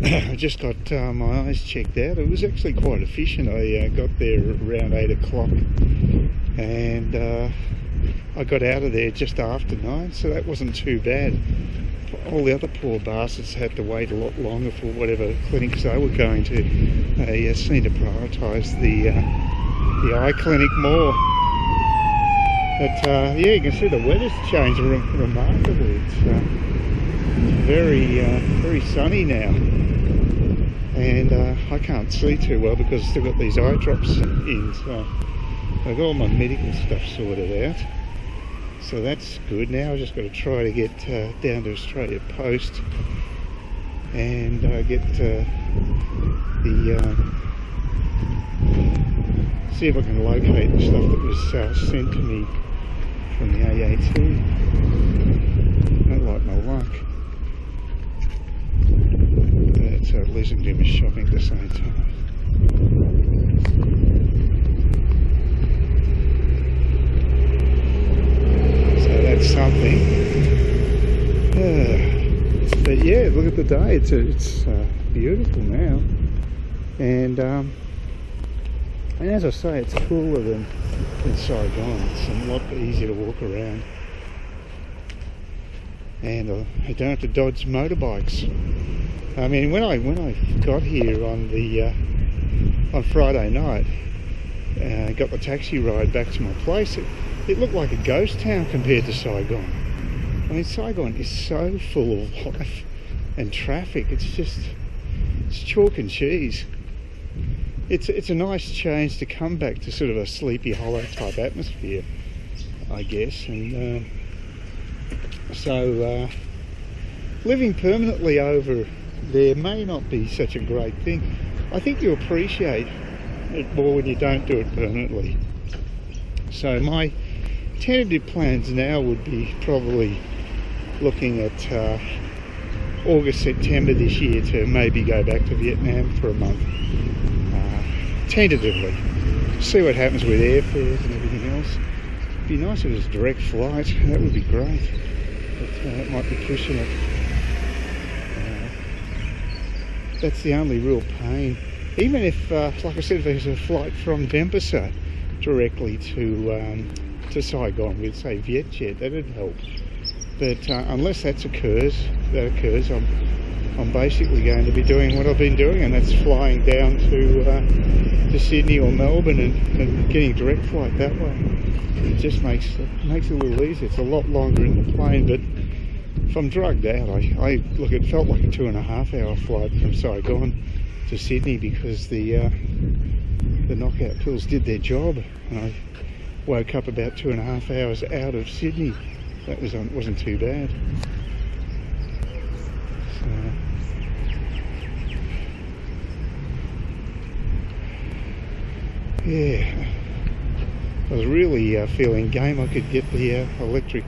I just got my eyes checked out. It was actually quite efficient. I got there around 8 o'clock and I got out of there just after 9, so that wasn't too bad. All the other poor bastards had to wait a lot longer for whatever clinics they were going to. They seem to prioritise the eye clinic more. But yeah, you can see the weather's changed remarkably. It's very sunny now, and I can't see too well because I've still got these eye drops in, so I've got all my medical stuff sorted out, so that's good. Now I've just got to try to get down to Australia Post and get see if I can locate the stuff that was sent to me from the AAT. Don't like my luck. So at least I can do my shopping at the same time. So that's something. But yeah, look at the day. It's beautiful now, and as I say, it's cooler than Saigon. It's a lot easier to walk around, and I don't have to dodge motorbikes. I mean, when I got here on Friday night, got the taxi ride back to my place, it looked like a ghost town compared to Saigon. I mean, Saigon is so full of life and traffic. It's chalk and cheese. It's a nice change to come back to sort of a Sleepy Hollow type atmosphere, I guess. And so living permanently over there may not be such a great thing. I think you appreciate it more when you don't do it permanently. So my tentative plans now would be probably looking at August, September this year to maybe go back to Vietnam for a month. Tentatively. See what happens with airfares and everything else. It'd be nice if it was a direct flight, that would be great. But it might be pushing it. That's the only real pain. Even if, like I said, if there's a flight from Denpasar directly to Saigon with, say, Vietjet, that'd help. But unless that occurs, I'm basically going to be doing what I've been doing, and that's flying down to Sydney or Melbourne and getting a direct flight that way. It just makes it a little easier. It's a lot longer in the plane, but if I'm drugged out, look, it felt like a 2.5 hour flight from Saigon to Sydney because the knockout pills did their job, and I woke up about 2.5 hours out of Sydney. That wasn't too bad. So, yeah, I was really feeling game I could get the electric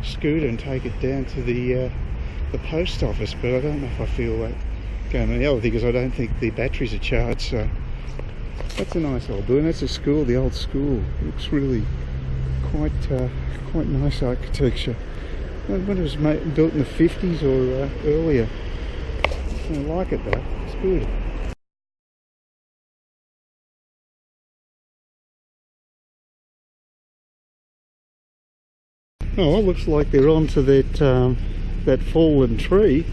scooter and take it down to the post office, but I don't know if I feel that going on. The other thing is I don't think the batteries are charged, so that's a nice old building. That's a school, the old school. It looks really quite nice architecture. When it was built in the 50s or earlier. I like it though, it's good. Oh, it looks like they're onto that fallen tree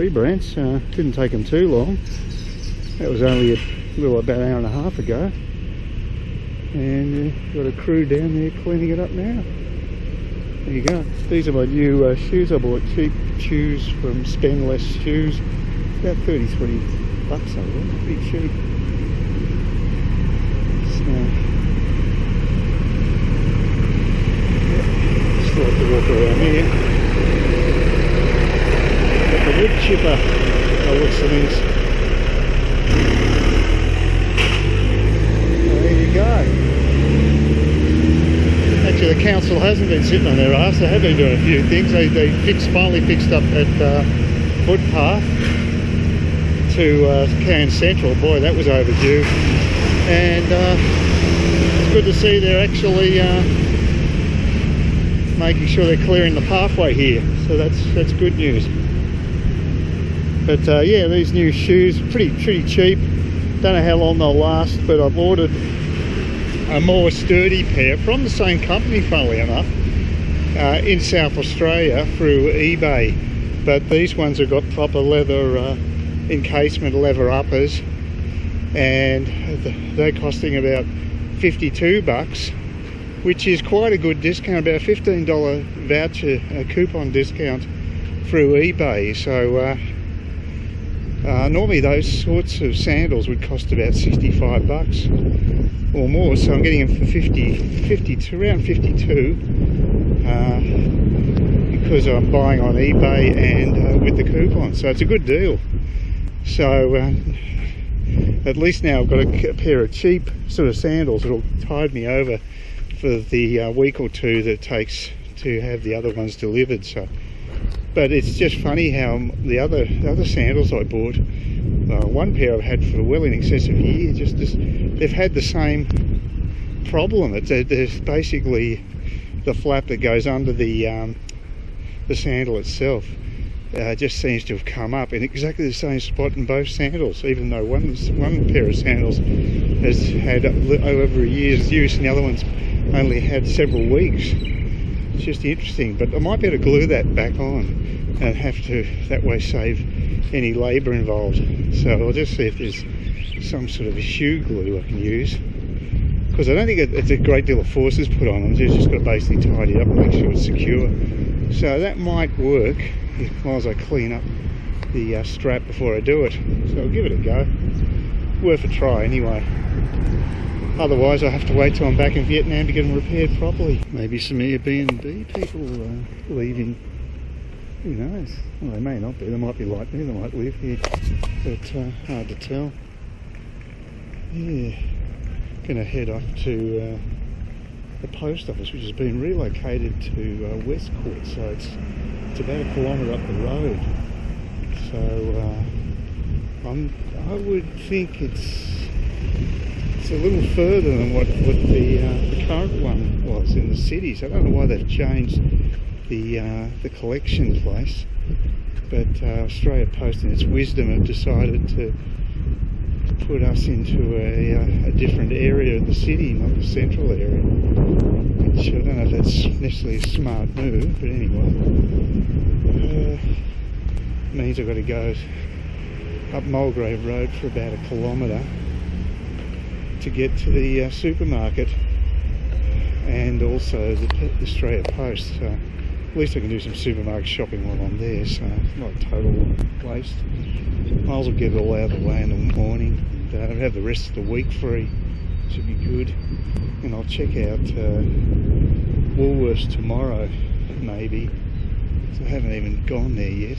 branch. Didn't take them too long. That was only about an hour and a half ago. And got a crew down there cleaning it up now. There you go. These are my new shoes. I bought cheap shoes from Spend Less Shoes. About $33 I think. Pretty cheap. So, still have to walk around here. Got the wood chipper. Oh, what's the news? There you go. Actually, the council hasn't been sitting on their arse. They have been doing a few things. They finally fixed up that footpath to Cairns Central. Boy, that was overdue. And it's good to see they're actually making sure they're clearing the pathway here. So that's good news. But yeah, these new shoes, pretty cheap. Don't know how long they'll last, but I've ordered a more sturdy pair from the same company, funnily enough, in South Australia through eBay. But these ones have got proper leather encasement, leather uppers, and they're costing about 52 bucks, which is quite a good discount, about a $15 voucher coupon discount through eBay. So normally those sorts of sandals would cost about 65 bucks or more, so I'm getting them for 52, around 52, because I'm buying on eBay and with the coupon, so it's a good deal. So at least now I've got a pair of cheap sort of sandals that'll tide me over for the week or two that it takes to have the other ones delivered. So, but it's just funny how the other sandals I bought, one pair I've had for well in excess of a year, just they've had the same problem. There's basically the flap that goes under the sandal itself just seems to have come up in exactly the same spot in both sandals, even though one pair of sandals has had over a year's use and the other one's only had several weeks. It's just interesting, but I might be able to glue that back on and have to that way save any labour involved. So I'll just see if there's some sort of a shoe glue I can use, because I don't think it's a great deal of force is put on them. You've just got to basically tidy it up and make sure it's secure. So that might work while I clean up the strap before I do it. So I'll give it a go. Worth a try anyway. Otherwise I have to wait till I'm back in Vietnam to get them repaired properly. Maybe some Airbnb people leaving. Who knows? Well, they may not be. They might be like me. They might live here. But hard to tell. Yeah. Gonna head off to the post office, which has been relocated to Westcourt, so it's about a kilometre up the road. So I would think it's a little further than what the current one was in the city. So I don't know why they've changed the collection place, but Australia Post in its wisdom have decided to put us into a different area of the city, not the central area, which I don't know if that's necessarily a smart move, but anyway, means I've got to go up Mulgrave Road for about a kilometre to get to the supermarket and also the Australia Post. So at least I can do some supermarket shopping while I'm there, so it's not a total waste. Might as well get it all out of the way in the morning and have the rest of the week free. Should be good. And I'll check out Woolworths tomorrow, maybe. So I haven't even gone there yet.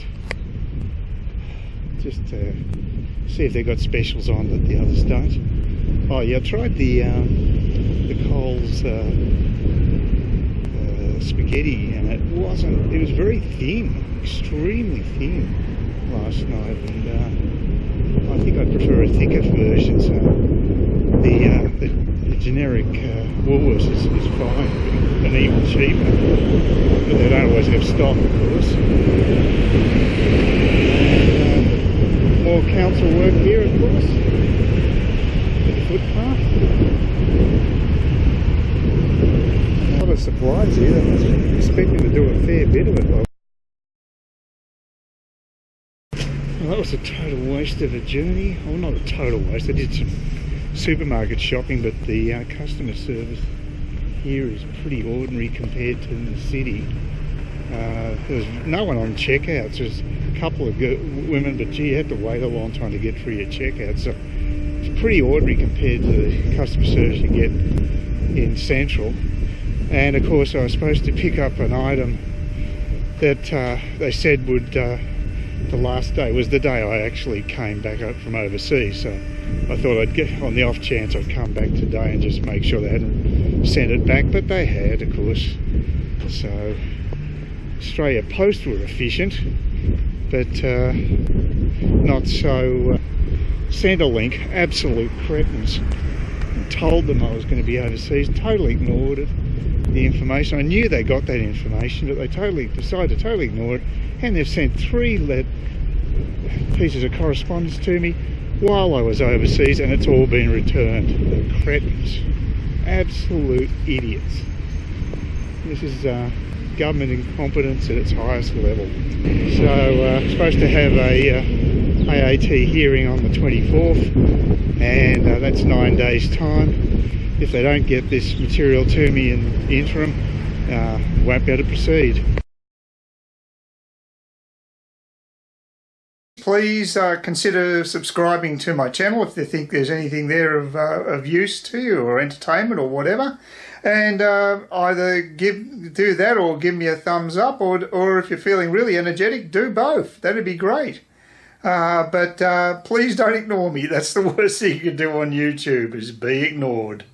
Just see if they've got specials on that the others don't. Oh yeah, I tried the Coles spaghetti, and it was very thin, extremely thin last night, and I think I'd prefer a thicker version. So the generic Woolworths is fine and even cheaper, but they don't always have stock, of course. More council work here, of course, at the footpath. A lot of supplies here. I was expecting to do a fair bit of it. Well, that was a total waste of a journey. Well, not a total waste. I did some supermarket shopping, but the customer service here is pretty ordinary compared to the city. There's no one on checkouts. There's a couple of women, but gee, you had to wait a long time to get through your checkout. So it's pretty ordinary compared to the customer service you get in Central. And of course I was supposed to pick up an item that they said would, the last day was the day I actually came back up from overseas, so I thought I'd get, on the off chance I'd come back today and just make sure they hadn't sent it back, but they had, of course. So Australia Post were efficient, but not so Centrelink, absolute cretins. I told them I was going to be overseas, totally ignored it. The information, I knew they got that information, but they decided to totally ignore it, and they've sent three pieces of correspondence to me while I was overseas, and it's all been returned. The cretins. Absolute idiots. This is government incompetence at its highest level. So supposed to have a AAT hearing on the 24th, and that's 9 days time. If they don't get this material to me in the interim, won't be able to proceed. Please consider subscribing to my channel if you think there's anything there of use to you, or entertainment or whatever. And either do that or give me a thumbs up, or if you're feeling really energetic, do both. That'd be great. But please don't ignore me. That's the worst thing you can do on YouTube, is be ignored.